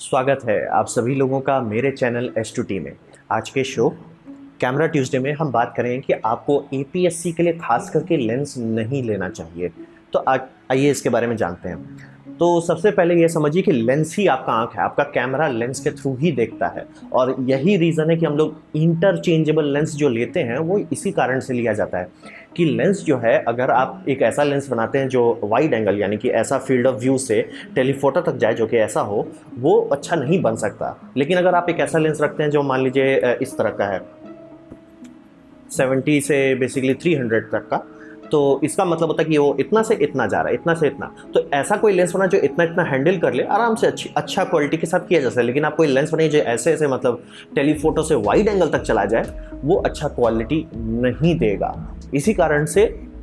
स्वागत है आप सभी लोगों का मेरे चैनल S2T में। आज के शो कैमरा ट्यूसडे में हम बात करें कि आपको APS-C के लिए खास करके लेंस नहीं लेना चाहिए। तो आइए इसके बारे में जानते हैं। तो सबसे पहले ये समझिए कि लेंस ही आपका आँख है, आपका कैमरा लेंस के थ्रू ही देखता है और यही रीज़न है कि हम लोग इंटरचेंजेबल लेंस जो लेते हैं वो इसी कारण से लिया जाता है कि लेंस जो है, अगर आप एक ऐसा लेंस बनाते हैं जो वाइड एंगल यानी कि ऐसा फील्ड ऑफ व्यू से टेलीफोटो तक जाए जो कि ऐसा हो, वो अच्छा नहीं बन सकता। लेकिन अगर आप एक ऐसा लेंस रखते हैं जो मान लीजिए इस तरह का है, 70 से बेसिकली 300 तक का, तो इसका मतलब होता है कि वो इतना से इतना जा रहा है, इतना से इतना। तो ऐसा कोई लेंस बना जो इतना इतना हैंडल कर ले, आराम से अच्छा क्वालिटी के साथ किया जा सकता है। लेकिन आप कोई लेंस बनाइए जो ऐसे ऐसे मतलब टेलीफोटो से वाइड एंगल तक चला जाए, वो अच्छा क्वालिटी नहीं देगा। इसी कारण से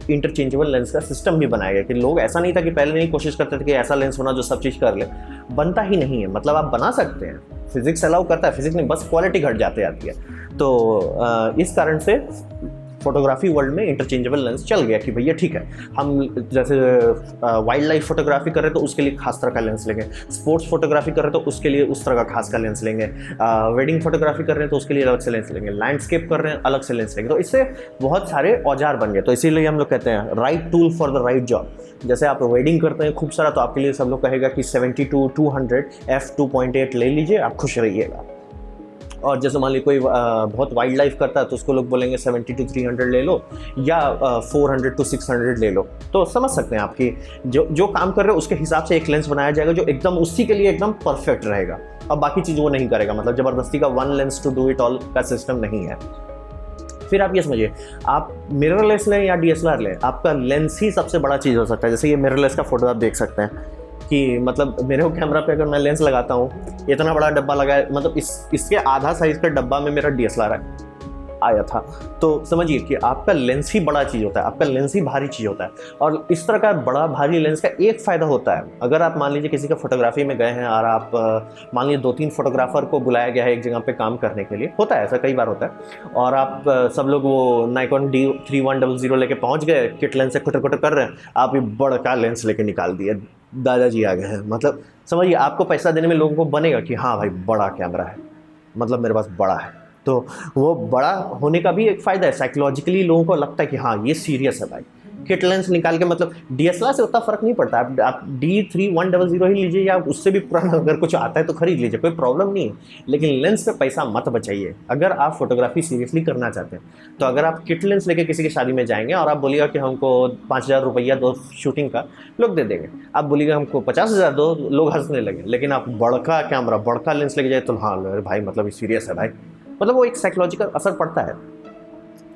इंटरचेंजेबल लेंस का सिस्टम भी बनाया गया कि लोग, ऐसा नहीं था कि पहले नहीं कोशिश करते थे कि ऐसा लेंस बना जो सब चीज़ कर ले, बनता ही नहीं है। मतलब आप बना सकते हैं, फिजिक्स अलाउ करता है, फिजिक्स में बस क्वालिटी घट जाती आती है। तो इस कारण से फोटोग्राफी वर्ल्ड में इंटरचेंजेबल लेंस चल गया कि भैया ठीक है, हम जैसे वाइल्ड लाइफ फोटोग्राफी कर रहे हैं तो उसके लिए खास तरह का लेंस लेंगे, स्पोर्ट्स फोटोग्राफी कर रहे हैं तो उसके लिए उस तरह का खास का लेंस लेंगे, वेडिंग फोटोग्राफी कर रहे हैं तो उसके लिए अलग से लेंस लेंगे, लैंडस्केप कर रहे हैं अलग से लेंस लेंगे। तो इससे बहुत सारे औजार बन गए। तो इसीलिए हम लोग कहते हैं right tool for the right job. जैसे आप वेडिंग करते हैं खूब सारा, तो आपके लिए सब लोग कहेगा कि 70 to 200 f2.8 ले लीजिए, आप खुश रहिएगा। और जैसे मान लीजिए कोई बहुत वाइल्ड लाइफ करता है तो उसको लोग बोलेंगे 70 to 300 ले लो या 400 to 600 ले लो। तो समझ सकते हैं आपकी जो काम कर रहे हो उसके हिसाब से एक लेंस बनाया जाएगा जो एकदम उसी के लिए एकदम परफेक्ट रहेगा। अब बाकी चीज़ वो नहीं करेगा, मतलब ज़बरदस्ती का one lens to do it all का सिस्टम नहीं है। फिर आप ये समझिए, आप मिररलेस लें या DSLR लें, आपका लेंस ही सबसे बड़ा चीज़ हो सकता है। जैसे ये मिररलेस का फोटो आप देख सकते हैं कि मतलब मेरे कैमरा पे अगर मैं लेंस लगाता हूँ, इतना बड़ा डब्बा लगा है, मतलब इसके आधा साइज का डब्बा में मेरा DSLR आया था। तो समझिए कि आपका लेंस ही बड़ा चीज़ होता है, आपका लेंस ही भारी चीज़ होता है। और इस तरह का बड़ा भारी लेंस का एक फ़ायदा होता है, अगर आप मान लीजिए किसी का फोटोग्राफी में गए हैं और आप मान लीजिए 2-3 फोटोग्राफर को बुलाया गया है एक जगह पे काम करने के लिए, होता है ऐसा, कई बार होता है, और आप सब लोग वो Nikon D3100 लेके पहुँच गए, किट लेंस से खुटर खुटर कर रहे हैं, आप ये बड़ा लेंस लेके निकाल दिए, दादाजी आ गए हैं। मतलब समझिए आपको पैसा देने में लोगों को बनेगा कि हाँ भाई बड़ा कैमरा है, मतलब मेरे पास बड़ा है। तो वो बड़ा होने का भी एक फ़ायदा है, साइकोलॉजिकली लोगों को लगता है कि हाँ ये सीरियस है भाई। किट लेंस निकाल के, मतलब DSLR से उतना फ़र्क नहीं पड़ता, आप D3100 ही लीजिए या उससे भी पुराना अगर कुछ आता है तो खरीद लीजिए, कोई प्रॉब्लम नहीं है। लेकिन लेंस पे पैसा मत बचाइए अगर आप फोटोग्राफी सीरियसली करना चाहते हैं। तो अगर आप किट लेंस लेके किसी की शादी में जाएंगे और आप बोलिएगा कि हमको 5000 रुपया दो शूटिंग का, लोग दे देंगे। आप बोलिएगा हमको 50,000 दो, लोग हंसने लगे। लेकिन आप बड़का कैमरा बड़का लेंस लेके जाए तो हाँ भाई मतलब सीरियस है भाई, मतलब वो एक साइकोलॉजिकल असर पड़ता है।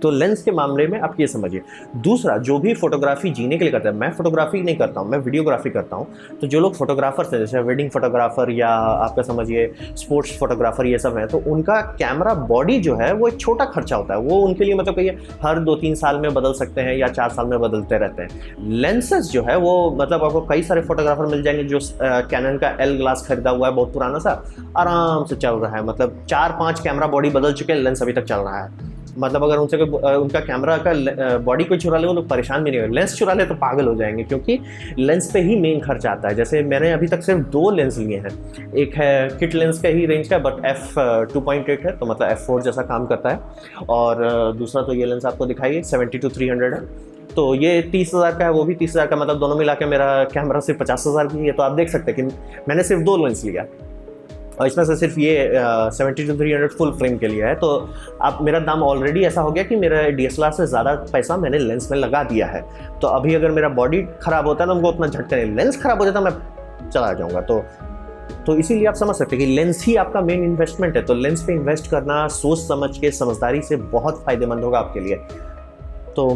तो लेंस के मामले में आप ये समझिए। दूसरा, जो भी फोटोग्राफी जीने के लिए करता है, मैं फोटोग्राफी नहीं करता हूँ, मैं वीडियोग्राफी करता हूँ। तो जो लोग फोटोग्राफर्स हैं, जैसे वेडिंग फोटोग्राफर या आपका समझिए स्पोर्ट्स फोटोग्राफर, ये सब हैं, तो उनका कैमरा बॉडी जो है वो एक छोटा खर्चा होता है। वो उनके लिए मतलब कहिए हर 2-3 साल में बदल सकते हैं या 4 साल में बदलते रहते हैं। लेंसेज जो है वो मतलब आपको कई सारे फोटोग्राफर मिल जाएंगे जो कैनन का L ग्लास खरीदा हुआ है, बहुत पुराना सा, आराम से चल रहा है, मतलब 4-5 कैमरा बॉडी बदल चुके हैं, लेंस अभी तक चल रहा है। मतलब अगर उनसे उनका कैमरा का बॉडी कोई चुरा ले वो लोग परेशान भी नहीं होंगे, लेंस चुरा ले तो पागल हो जाएंगे, क्योंकि लेंस पे ही मेन खर्च आता है। जैसे मैंने अभी तक सिर्फ 2 लेंस लिए हैं, एक है किट लेंस का ही रेंज का बट f2.8 है, तो मतलब f4 जैसा काम करता है, और दूसरा तो ये लेंस आपको दिखाइए 70 to 300 है, तो ये 30,000 का है, वो भी 30,000 का, मतलब दोनों मिला के मेरा कैमरा सिर्फ 50,000 की है। तो आप देख सकते हैं कि मैंने सिर्फ 2 लेंस लिया और इसमें से सिर्फ ये 70 to 300 फुल फ्रेम के लिए है। तो अब मेरा दाम ऑलरेडी ऐसा हो गया कि मेरा DSLR से ज़्यादा पैसा मैंने लेंस में लगा दिया है। तो अभी अगर मेरा बॉडी ख़राब होता है तो उनको उतना झटका नहीं, लेंस ख़राब हो जाता मैं चला जाऊँगा। तो इसीलिए आप समझ सकते हैं कि लेंस ही आपका मेन इन्वेस्टमेंट है। तो लेंस पे इन्वेस्ट करना सोच समझ के, समझदारी से बहुत फ़ायदेमंद होगा आपके लिए। तो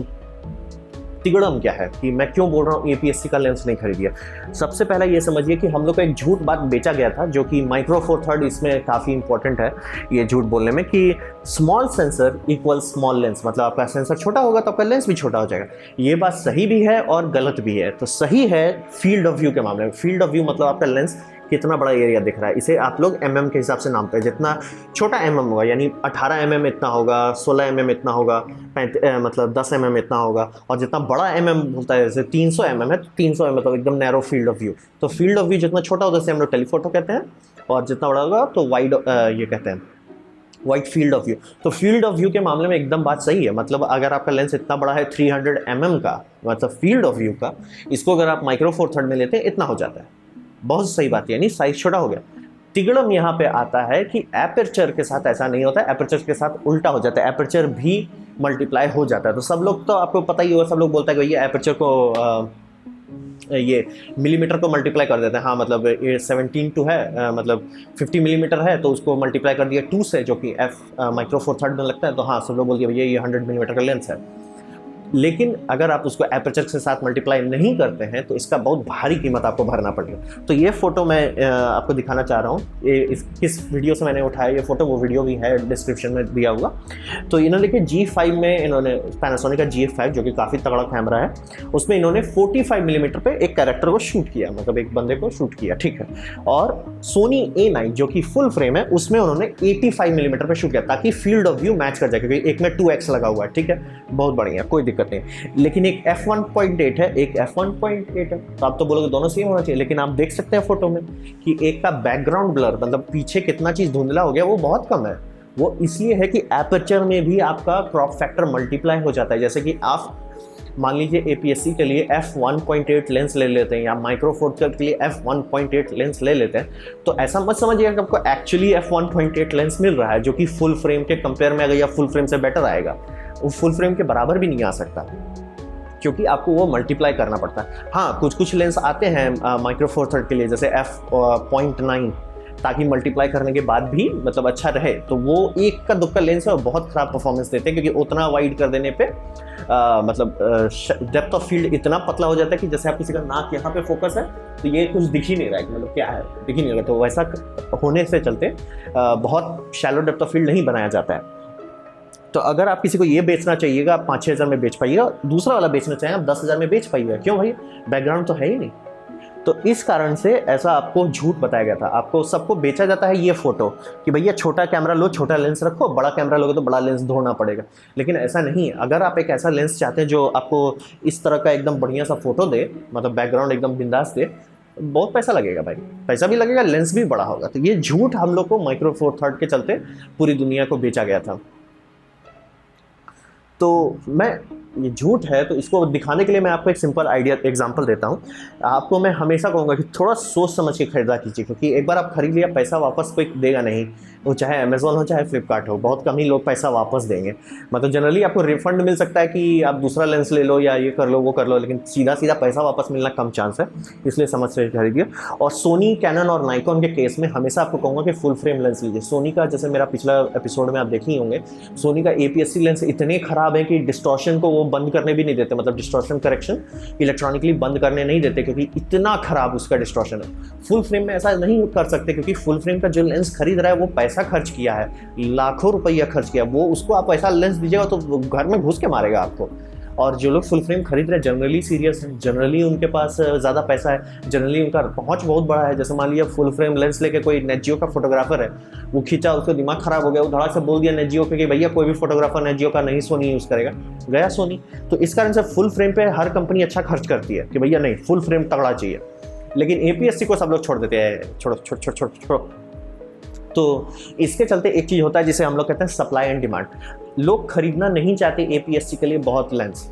तिगड़म क्या है कि मैं क्यों बोल रहा हूँ APS-C का लेंस नहीं खरीदिए। सबसे पहला ये समझिए कि हम लोग को एक झूठ बात बेचा गया था, जो कि माइक्रो फोर थर्ड इसमें काफ़ी इंपॉर्टेंट है ये झूठ बोलने में, कि small sensor equal small lens, मतलब आपका सेंसर छोटा होगा तो आपका लेंस भी छोटा हो जाएगा। ये बात सही भी है और गलत भी है। तो सही है फील्ड ऑफ व्यू के मामले में। फील्ड ऑफ व्यू मतलब आपका लेंस कितना बड़ा एरिया दिख रहा है, इसे आप लोग mm के हिसाब से नापते हैं। जितना छोटा mm होगा यानी 18 mm इतना होगा, 16 mm इतना होगा, मतलब 10 mm इतना होगा, और जितना बड़ा mm होता है जैसे 300 mm है तो 300 mm मतलब एकदम नैरो फील्ड ऑफ व्यू। तो फील्ड ऑफ व्यू जितना छोटा होता है उसे हम लोग टेलीफोटो कहते हैं, और जितना बड़ा होगा तो वाइड ये कहते हैं वाइड फील्ड ऑफ व्यू। तो फील्ड ऑफ व्यू के मामले में एकदम बात सही है, मतलब अगर आपका लेंस इतना बड़ा है 300 mm का, मतलब फील्ड ऑफ व्यू का, इसको अगर आप माइक्रो फोर थर्ड में लेते हैं इतना हो जाता है, बहुत सही बात है, यानी साइज छोटा हो गया। तिगड़म यहाँ पे आता है कि एपर्चर के साथ ऐसा नहीं होता है, एपर्चर के साथ उल्टा हो जाता है, एपर्चर भी मल्टीप्लाई हो जाता है। तो सब लोग तो आपको पता ही होगा, सब लोग बोलता है कि भैया एपर्चर को ये मिलीमीटर को मल्टीप्लाई कर देते हैं। हाँ मतलब ये 17 है, मतलब 50 मिलीमीटर है, तो उसको मल्टीप्लाई कर दिया 2 से, जो कि एफ माइक्रो फोर थर्ड में लगता है। तो हाँ सब लोग बोल दिया भैया ये 100 मिलीमीटर का लेंस है। लेकिन अगर आप उसको एपर्चर के साथ मल्टीप्लाई नहीं करते हैं तो इसका बहुत भारी कीमत आपको भरना पड़ेगा। तो ये फोटो मैं आपको दिखाना चाह रहा हूँ, ये किस वीडियो से मैंने उठाया ये फोटो, वो वीडियो भी है डिस्क्रिप्शन में दिया हुआ। तो इन्होंने देखिए G5 में, इन्होंने पैनासोनिक का GF5 जो कि काफ़ी तगड़ा कैमरा है, उसमें इन्होंने 45 मिलीमीटर पे एक कैरेक्टर को शूट किया, मतलब एक बंदे को शूट किया, ठीक है। और सोनी A9 जो कि फुल फ्रेम है उसमें उन्होंने 85 मिलीमीटर पे शूट किया, ताकि फील्ड ऑफ व्यू मैच कर जाए, क्योंकि एक में 2x लगा हुआ है, ठीक है, बहुत बढ़िया, कोई दिक्कत नहीं। लेकिन एक f1.8 है, एक f1.8 है, तो आप तो बोलोगे दोनों सेम होना चाहिए, लेकिन आप देख सकते हैं फोटो में कि एक का बैकग्राउंड ब्लर, मतलब पीछे कितना चीज धुंधला हो गया, वो बहुत कम है। वो इसलिए है कि एपर्चर में भी आपका क्रॉप फैक्टर मल्टीप्लाई हो जाता है। जैसे कि आप मान लीजिए APS-C के लिए f1.8 लेंस ले लेते हैं, या माइक्रो फोर थर्ड के लिए f1.8 लेंस ले लेते हैं, तो ऐसा मत समझिएगा कि आपको एक्चुअली f1.8 लेंस मिल रहा है, जो कि फुल फ्रेम के कंपेयर में अगर या फुल फ्रेम से बेटर आएगा, वो फुल फ्रेम के बराबर भी नहीं आ सकता, क्योंकि आपको वो मल्टीप्लाई करना पड़ता है। हाँ कुछ लेंस आते हैं माइक्रो फोर थर्ड के लिए, जैसे f.9, ताकि मल्टीप्लाई करने के बाद भी मतलब अच्छा रहे, तो वो एक का दुक्का लेंस है और बहुत ख़राब परफॉर्मेंस देते हैं, क्योंकि उतना वाइड कर देने पे मतलब डेप्थ ऑफ फील्ड इतना पतला हो जाता है कि जैसे आप किसी का नाक यहाँ पे फोकस है तो ये कुछ दिख ही नहीं रहा है, मतलब क्या है दिख ही नहीं रहा। तो वैसा होने से चलते बहुत शैलो डेप्थ ऑफ फील्ड नहीं बनाया जाता है। तो अगर आप किसी को ये बेचना चाहिएगा, आप 5-6 हज़ार में बेच पाइएगा, दूसरा वाला बेचना चाहें आप 10,000 में बेच पाइएगा, क्यों भाई, बैकग्राउंड तो है ही नहीं। तो इस कारण से ऐसा आपको झूठ बताया गया था, आपको सबको बेचा जाता है ये फोटो कि भैया छोटा कैमरा लो, छोटा लेंस रखो, बड़ा कैमरा लोगे तो बड़ा लेंस ढूंढना पड़ेगा। लेकिन ऐसा नहीं है, अगर आप एक ऐसा लेंस चाहते हैं जो आपको इस तरह का एकदम बढ़िया सा फोटो दे, मतलब बैकग्राउंड एकदम बिंदास दे, बहुत पैसा लगेगा भाई, पैसा भी लगेगा, लेंस भी बड़ा होगा। तो ये झूठ हम लोग को माइक्रो फोर थर्ड के चलते पूरी दुनिया को बेचा गया था। तो ये झूठ है, तो इसको दिखाने के लिए मैं आपको एक सिंपल आइडिया एग्जांपल देता हूँ। आपको मैं हमेशा कहूँगा कि थोड़ा सोच समझ के खरीदा कीजिए, क्योंकि एक बार आप खरीद लिया पैसा वापस कोई देगा नहीं, वो चाहे अमेज़ॉन हो चाहे फ्लिपकार्ट हो, बहुत कम ही लोग पैसा वापस देंगे। मतलब जनरली आपको रिफंड मिल सकता है कि आप दूसरा लेंस ले लो या ये कर लो वो कर लो, लेकिन सीधा पैसा वापस मिलना कम चांस है, इसलिए समझ से खरीदिए। और सोनी, कैनन और नाइकॉन के केस में हमेशा आपको कहूँगा कि फुल फ्रेम लेंस लीजिए। सोनी का, जैसे मेरा पिछला एपिसोड में आप देखे ही होंगे, सोनी का APS-C लेंस इतने ख़राब है कि डिस्टॉर्शन को वो बंद करने भी नहीं देते, मतलब डिस्टॉर्शन करेक्शन इलेक्ट्रॉनिकली बंद करने नहीं देते, क्योंकि इतना खराब उसका डिस्टॉर्शन है। फुल फ्रेम में ऐसा नहीं कर सकते, क्योंकि फुल फ्रेम का जो लेंस खरीद रहा है वो पैसा खर्च किया है, लाखों रुपया खर्च किया, वो उसको आप ऐसा लेंस दीजिएगा तो घर में घुस के मारेगा आपको। और जो लोग फुल फ्रेम खरीद रहे हैं जनरली सीरियस हैं, जनरली उनके पास ज़्यादा पैसा है, जनरली उनका पहुंच बहुत बड़ा है। जैसे मान लिया फुल फ्रेम लेंस लेके कोई नेट जियो का फोटोग्राफर है, वो खींचा, उसका दिमाग खराब हो गया, वो धड़ाक से बोल दिया नेट जियो कि भैया कोई भी फोटोग्राफर नेट जियो का नहीं, सोनी यूज़ करेगा, गया सोनी। तो इस कारण से फुल फ्रेम पे हर कंपनी अच्छा खर्च करती है कि भैया नहीं फुल फ्रेम तगड़ा चाहिए, लेकिन APS-C को सब लोग छोड़ देते हैं, छोड़ो। तो इसके चलते एक चीज़ होता है जिसे हम लोग कहते हैं सप्लाई एंड डिमांड। लोग खरीदना नहीं चाहते APS-C के लिए बहुत लेंस,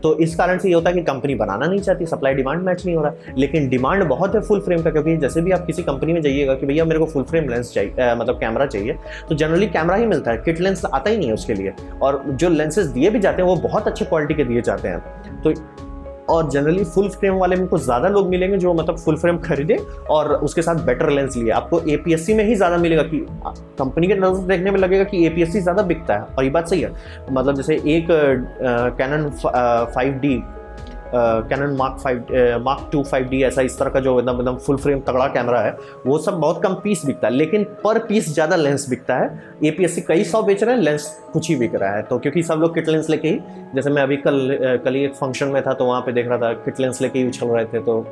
तो इस कारण से ये होता है कि कंपनी बनाना नहीं चाहती, सप्लाई डिमांड मैच नहीं हो रहा। लेकिन डिमांड बहुत है फुल फ्रेम का, क्योंकि जैसे भी आप किसी कंपनी में जाइएगा कि भैया मेरे को फुल फ्रेम लेंस चाहिए, मतलब कैमरा चाहिए, तो जनरली कैमरा ही मिलता है, किट लेंस आता ही नहीं है उसके लिए। और जो लेंसेज दिए भी जाते हैं वो बहुत अच्छे क्वालिटी के दिए जाते हैं। तो और जनरली फुल फ्रेम वाले में कुछ ज़्यादा लोग मिलेंगे जो मतलब फुल फ्रेम खरीदे और उसके साथ बेटर लेंस लिए। आपको APS-C में ही ज़्यादा मिलेगा, कि कंपनी के नज़र देखने में लगेगा कि APS-C ज़्यादा बिकता है, और ये बात सही है। मतलब जैसे एक cannon 5D, cannon mark 2 5D, ऐसा इस तरह का जो एकदम फुल फ्रेम तगड़ा कैमरा है, वो सब बहुत कम पीस बिकता है, लेकिन पर पीस ज़्यादा लेंस बिकता है। APS-C कई 100 बेच रहे हैं, लेंस कुछ ही बिक रहा है। तो क्योंकि सब लोग किट लेंस लेके ही, जैसे मैं अभी कल ही एक फंक्शन में था तो वहाँ पे देख रहा था किट लेंस लेके ही उछल रहे थे, तो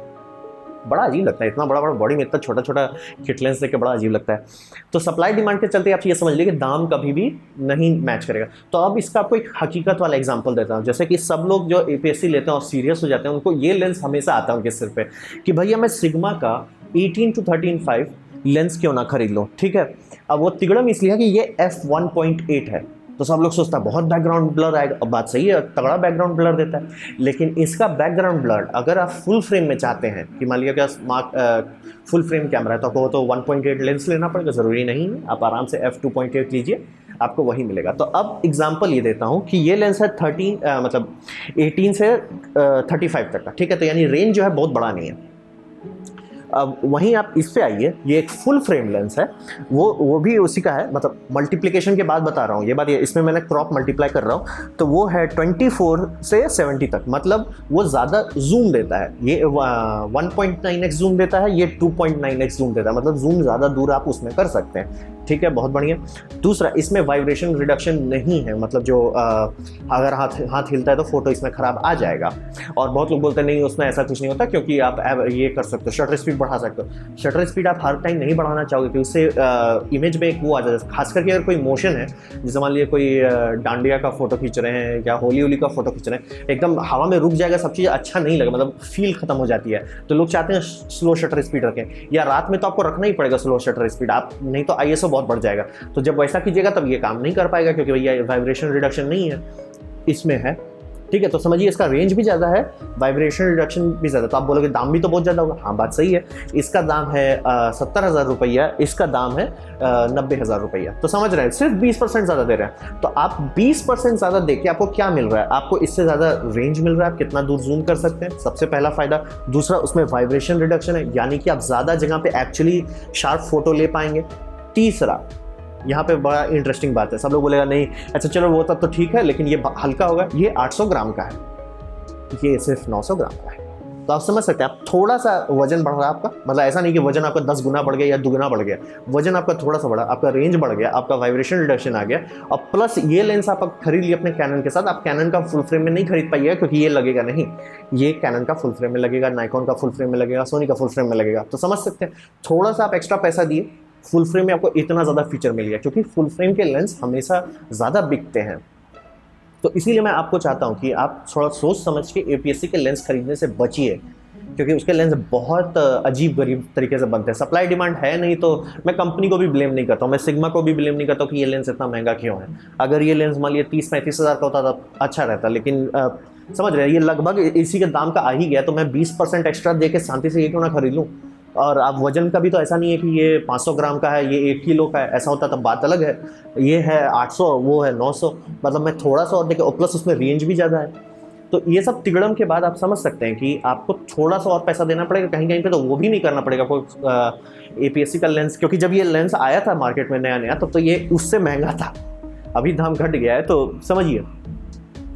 बड़ा अजीब लगता है, इतना बड़ा बॉडी में इतना छोटा किट लेंस लेके बड़ा अजीब लगता है। तो सप्लाई डिमांड के चलते आप ये समझ लीजिए कि दाम कभी भी नहीं मैच करेगा। तो अब इसका आपको एक हकीकत वाला एग्जांपल देता हूँ। जैसे कि सब लोग जो APS-C लेते हैं और सीरियस हो जाते हैं, उनको ये लेंस हमेशा आता है उनके सिर पे कि भैया मैं सिग्मा का 18 to 13.5 लेंस क्यों ना खरीद लो, ठीक है। अब वो तिगड़म इसलिए है कि ये f1.8 है, तो सब लोग सोचता है बहुत बैकग्राउंड ब्लर आएगा। अब बात सही है, तगड़ा बैकग्राउंड ब्लर देता है, लेकिन इसका बैकग्राउंड ब्लर अगर आप फुल फ्रेम में चाहते हैं कि मान लिया कि फुल फ्रेम कैमरा है तो आपको तो 1.8 लेंस लेना पड़ेगा, ज़रूरी नहीं है, आप आराम से f2.8 लीजिए, आपको वही मिलेगा। तो अब एग्जांपल ये देता हूँ कि ये लेंस है 18 से 35 तक का, ठीक है। तो यानी रेंज जो है बहुत बड़ा नहीं है। अब वहीं आप इस पे आइए, ये एक फुल फ्रेम लेंस है, वो भी उसी का है, मतलब मल्टीप्लिकेशन के बाद बता रहा हूँ ये बात, ये इसमें मैंने क्रॉप मल्टीप्लाई कर रहा हूँ, तो वो है 24 से 70 तक, मतलब वो ज़्यादा जूम देता है। ये 1.9x जूम देता है, ये 2.9x जूम देता है, मतलब जूम ज़्यादा दूर आप उसमें कर सकते हैं, ठीक है, बहुत बढ़िया। दूसरा, इसमें वाइब्रेशन रिडक्शन नहीं है, मतलब जो अगर हाथ हिलता है तो फोटो इसमें ख़राब आ जाएगा। और बहुत लोग बोलते हैं नहीं उसमें ऐसा कुछ नहीं होता, क्योंकि आप ये कर सकते हो, शटर स्पीड बढ़ा सकते हो। शटर स्पीड आप हर टाइम नहीं बढ़ाना चाहोगे, क्योंकि उससे इमेज में एक वो आ जाता है, खास करके अगर कोई मोशन है, जैसे मान लीजिए कोई डांडिया का फोटो खींच रहे हैं या होली का फोटो खींच रहे हैं, एकदम हवा में रुक जाएगा, सब चीज़ अच्छा नहीं लगेगा, मतलब फील खत्म हो जाती है। तो लोग चाहते हैं स्लो शटर स्पीड रखें, या रात में तो आपको रखना ही पड़ेगा स्लो शटर स्पीड, आप नहीं तो ISO बहुत बढ़ जाएगा। तो जब वैसा कीजिएगा तब ये काम नहीं कर पाएगा, क्योंकि भैया वाइब्रेशन रिडक्शन नहीं है इसमें है, ठीक है। तो समझिए इसका रेंज भी ज़्यादा है, वाइब्रेशन रिडक्शन भी ज़्यादा। तो आप बोलोगे दाम भी तो बहुत ज़्यादा होगा, हाँ बात सही है। इसका दाम है 70,000 रुपया, इसका दाम है 90,000 रुपया। तो समझ रहे हैं, सिर्फ 20% ज़्यादा दे रहे हैं। तो आप 20% ज़्यादा देखिए आपको क्या मिल रहा है, आपको इससे ज़्यादा रेंज मिल रहा है, आप कितना दूर जूम कर सकते हैं, सबसे पहला फ़ायदा। दूसरा, उसमें वाइब्रेशन रिडक्शन है, यानी कि आप ज़्यादा जगह पर एक्चुअली शार्प फोटो ले पाएंगे। तीसरा, यहाँ पे बड़ा इंटरेस्टिंग बात है, सब लोग बोलेगा नहीं अच्छा चलो वो तब तो ठीक है, लेकिन ये हल्का होगा, ये 800 ग्राम का है, ये सिर्फ 900 ग्राम का है। तो आप समझ सकते हैं, आप थोड़ा सा वजन बढ़ रहा है आपका, मतलब ऐसा नहीं कि वजन आपका 10 गुना बढ़ गया या दुगुना बढ़ गया, वजन आपका थोड़ा सा बढ़ा, आपका रेंज बढ़ गया, आपका वाइब्रेशन रिडक्शन आ गया। और प्लस ये लेंस आप खरीद लिए अपने कैनन के साथ, आप कैनन का फुल फ्रेम में नहीं खरीद पाइएगा, क्योंकि ये लगेगा नहीं, ये कैनन का फुल फ्रेम में लगेगा, नाइकॉन का फुल फ्रेम में लगेगा, सोनी का फुल फ्रेम में लगेगा। तो समझ सकते हैं, थोड़ा सा आप एक्स्ट्रा पैसा दिए, फुल फ्रेम में आपको इतना ज़्यादा फीचर मिल गया, क्योंकि फुल फ्रेम के लेंस हमेशा ज़्यादा बिकते हैं। तो इसीलिए मैं आपको चाहता हूं कि आप थोड़ा सोच समझ के APS-C के लेंस खरीदने से बचिए, क्योंकि उसके लेंस बहुत अजीब गरीब तरीके से बनते हैं। सप्लाई डिमांड है नहीं, तो मैं कंपनी को भी ब्लेम नहीं करता हूँ, मैं सिग्मा को भी ब्लेम नहीं करता हूँ कि ये लेंस इतना महंगा क्यों है। अगर ये लेंस मान लिया 30-35 हज़ार का होता तो अच्छा रहता, लेकिन समझ रहे हैं ये लगभग इसी के दाम का आ ही गया, तो मैं 20% एक्स्ट्रा दे के शांति से ये क्यों ना खरीद लूँ। और आप वजन का भी तो ऐसा नहीं है कि ये 500 ग्राम का है, ये 1 किलो का है, ऐसा होता तब बात अलग है। ये है 800, वो है 900, मतलब मैं थोड़ा सा और देखे, और प्लस उसमें रेंज भी ज़्यादा है। तो ये सब तिगड़म के बाद आप समझ सकते हैं कि आपको थोड़ा सा और पैसा देना पड़ेगा कहीं पे, तो वो भी नहीं करना पड़ेगा कोई APS-C का लेंस, क्योंकि जब ये लेंस आया था मार्केट में नया नया, तब तो ये उससे महंगा था, अभी दाम घट गया है। तो समझिए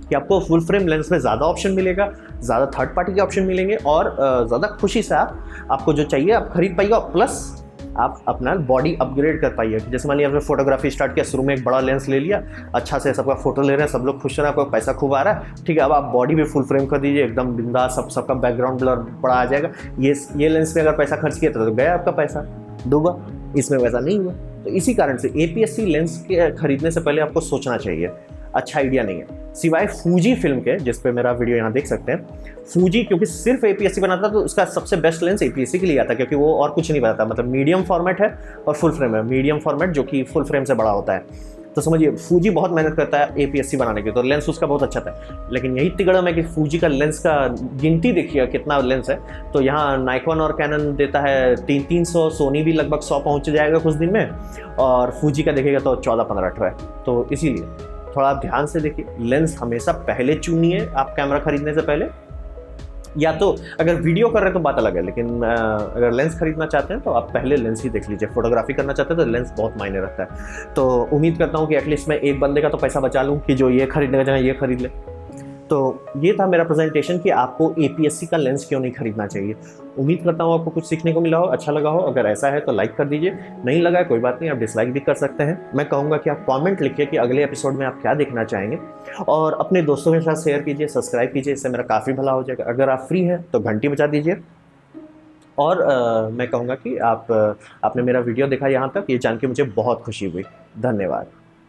कि आपको फुल फ्रेम लेंस में ज़्यादा ऑप्शन मिलेगा, ज़्यादा थर्ड पार्टी के ऑप्शन मिलेंगे, और ज़्यादा खुशी से आपको जो चाहिए आप खरीद पाइएगा, प्लस आप अपना बॉडी अपग्रेड कर पाइए। जैसे मान लीजिए आपने फोटोग्राफी स्टार्ट किया, शुरू में एक बड़ा लेंस ले लिया, अच्छा से सबका फोटो ले रहे हैं, सब लोग खुश हो रहे हैं, आपको पैसा खूब आ रहा है, ठीक है, अब आप बॉडी भी फुल फ्रेम कर दीजिए, एकदम बिंदास, सबका बैकग्राउंड ब्लर बड़ा आ जाएगा। ये लेंस में अगर पैसा खर्च किया तो गया आपका पैसा डूबा, इसमें वैसा नहीं हुआ। तो इसी कारण से APS-C लेंस के खरीदने से पहले आपको सोचना चाहिए, अच्छा आइडिया नहीं है। सिवाय फूजी फिल्म के, जिस पे मेरा वीडियो यहाँ देख सकते हैं, फूजी क्योंकि सिर्फ APS-C बनाता, तो उसका सबसे बेस्ट लेंस APS-C के लिए आता, क्योंकि वो और कुछ नहीं बनाता, मतलब मीडियम फॉर्मेट है और फुल फ्रेम है, मीडियम फॉर्मेट जो कि फुल फ्रेम से बड़ा होता है। तो समझिए फूजी बहुत मेहनत करता है APS-C बनाने की, तो लेंस उसका बहुत अच्छा था। लेकिन यही तिगड़म है कि फूजी का लेंस का गिनती देखिए कितना लेंस है, तो यहाँ नाइकॉन और कैनन देता है 300, सोनी भी लगभग 100 पहुँच जाएगा कुछ दिन में, और फूजी का देखेगा तो 14-15 है। तो इसीलिए थोड़ा आप ध्यान से देखिए, लेंस हमेशा पहले चुनिए आप कैमरा खरीदने से पहले, या तो अगर वीडियो कर रहे हैं तो बात अलग है, लेकिन अगर लेंस खरीदना चाहते हैं तो आप पहले लेंस ही देख लीजिए। फोटोग्राफी करना चाहते हैं तो लेंस बहुत मायने रखता है। तो उम्मीद करता हूँ कि एटलीस्ट मैं एक बंदे का तो पैसा बचा लूँ कि जो ये खरीदने का जगह ये खरीद ले। तो ये था मेरा प्रेजेंटेशन कि आपको APS-C का लेंस क्यों नहीं खरीदना चाहिए। उम्मीद करता हूँ आपको कुछ सीखने को मिला हो, अच्छा लगा हो। अगर ऐसा है तो लाइक कर दीजिए, नहीं लगा है कोई बात नहीं, आप डिसलाइक भी कर सकते हैं। मैं कहूँगा कि आप कमेंट लिखिए कि अगले एपिसोड में आप क्या देखना चाहेंगे, और अपने दोस्तों के साथ शेयर कीजिए, सब्सक्राइब कीजिए, इससे मेरा काफ़ी भला हो जाएगा। अगर आप फ्री हैं तो घंटी बजा दीजिए, और मैं कहूँगा कि आपने मेरा वीडियो देखा यहाँ तक, ये जान के मुझे बहुत खुशी हुई। धन्यवाद।